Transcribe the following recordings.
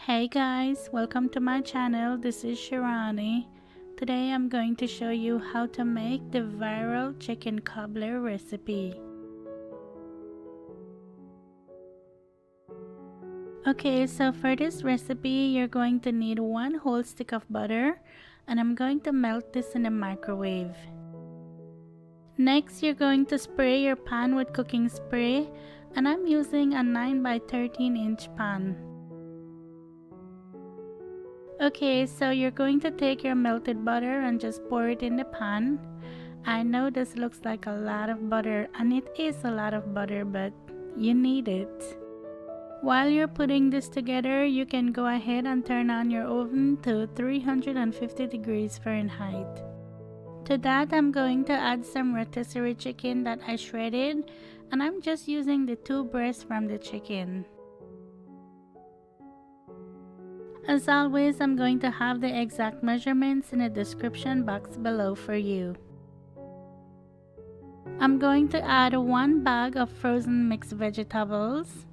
Hey guys, welcome to my channel. This is Shirani. Today I'm going to show you how to make the viral chicken cobbler recipe. Okay, so for this recipe you're going to need 1 whole stick of butter, and I'm going to melt this in the microwave. Next, you're going to spray your pan with cooking spray, and I'm using a 9 by 13 inch pan. Okay, so you're going to take your melted butter and just pour it in the pan. I know this looks like a lot of butter, and it is a lot of butter, but you need it. While you're putting this together, you can go ahead and turn on your oven to 350 degrees Fahrenheit. To that, I'm going to add some rotisserie chicken that I shredded, and I'm just using the 2 breasts from the chicken. As always, I'm going to have the exact measurements in the description box below for you. I'm going to add 1 bag of frozen mixed vegetables.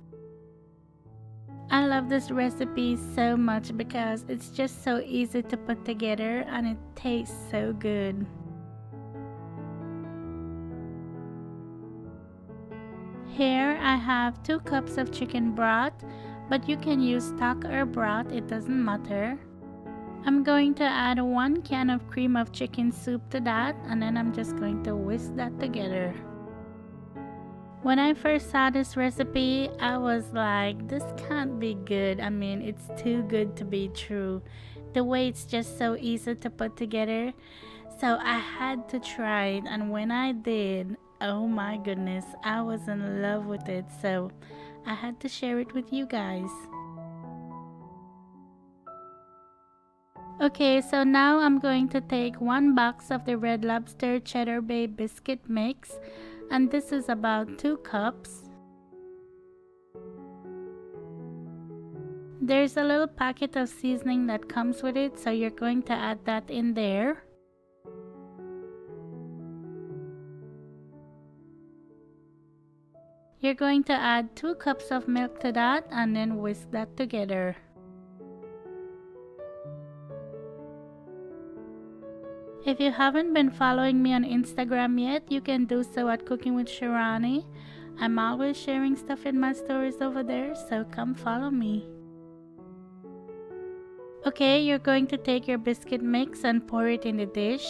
I love this recipe so much because it's just so easy to put together and it tastes so good. Here I have 2 cups of chicken broth, but you can use stock or broth, it doesn't matter. I'm going to add 1 can of cream of chicken soup to that, and then I'm just going to whisk that together. When I first saw this recipe, I was like, this can't be good. I mean, it's too good to be true. The way it's just so easy to put together. So I had to try it, and when I did, oh my goodness, I was in love with it. So I had to share it with you guys. Okay, so now I'm going to take 1 box of the Red Lobster Cheddar Bay biscuit mix, and this is about 2 cups. There's a little packet of seasoning that comes with it, so you're going to add that in there. You're going to add 2 cups of milk to that and then whisk that together. If you haven't been following me on Instagram yet, you can do so at Cooking with Shirani. I'm always sharing stuff in my stories over there, so come follow me. Okay, you're going to take your biscuit mix and pour it in the dish.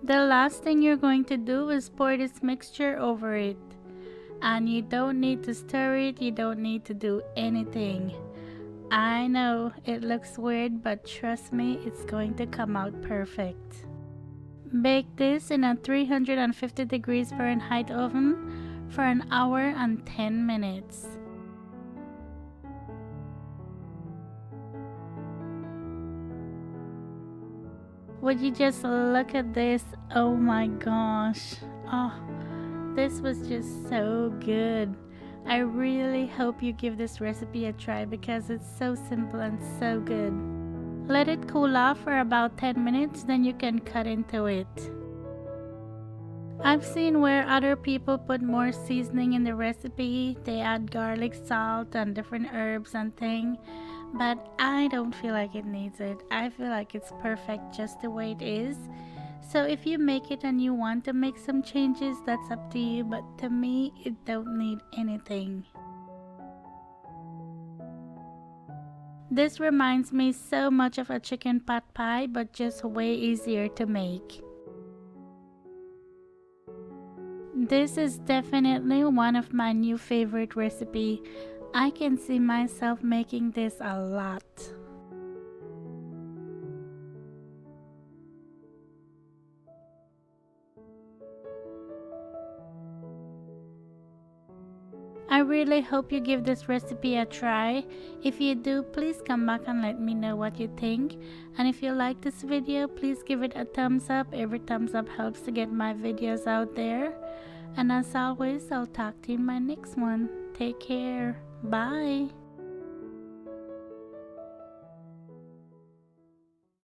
The last thing you're going to do is pour this mixture over it. And you don't need to stir it, you don't need to do anything. I know it looks weird, but trust me, it's going to come out perfect. Bake this in a 350 degrees Fahrenheit oven for 1 hour and 10 minutes. Would you just look at this? Oh my gosh. Oh, this was just so good. I really hope you give this recipe a try because it's so simple and so good. Let it cool off for about 10 minutes, then you can cut into it. I've seen where other people put more seasoning in the recipe. They add garlic, salt, and different herbs and things. But I don't feel like it needs it. I feel like it's perfect just the way it is. So if you make it and you want to make some changes, that's up to you. But to me, it don't need anything. This reminds me so much of a chicken pot pie, but just way easier to make. This is definitely one of my new favorite recipes. I can see myself making this a lot. I really hope you give this recipe a try. If you do, please come back and let me know what you think. And if you like this video, please give it a thumbs up. Every thumbs up helps to get my videos out there. And as always, I'll talk to you in my next one. Take care. Bye.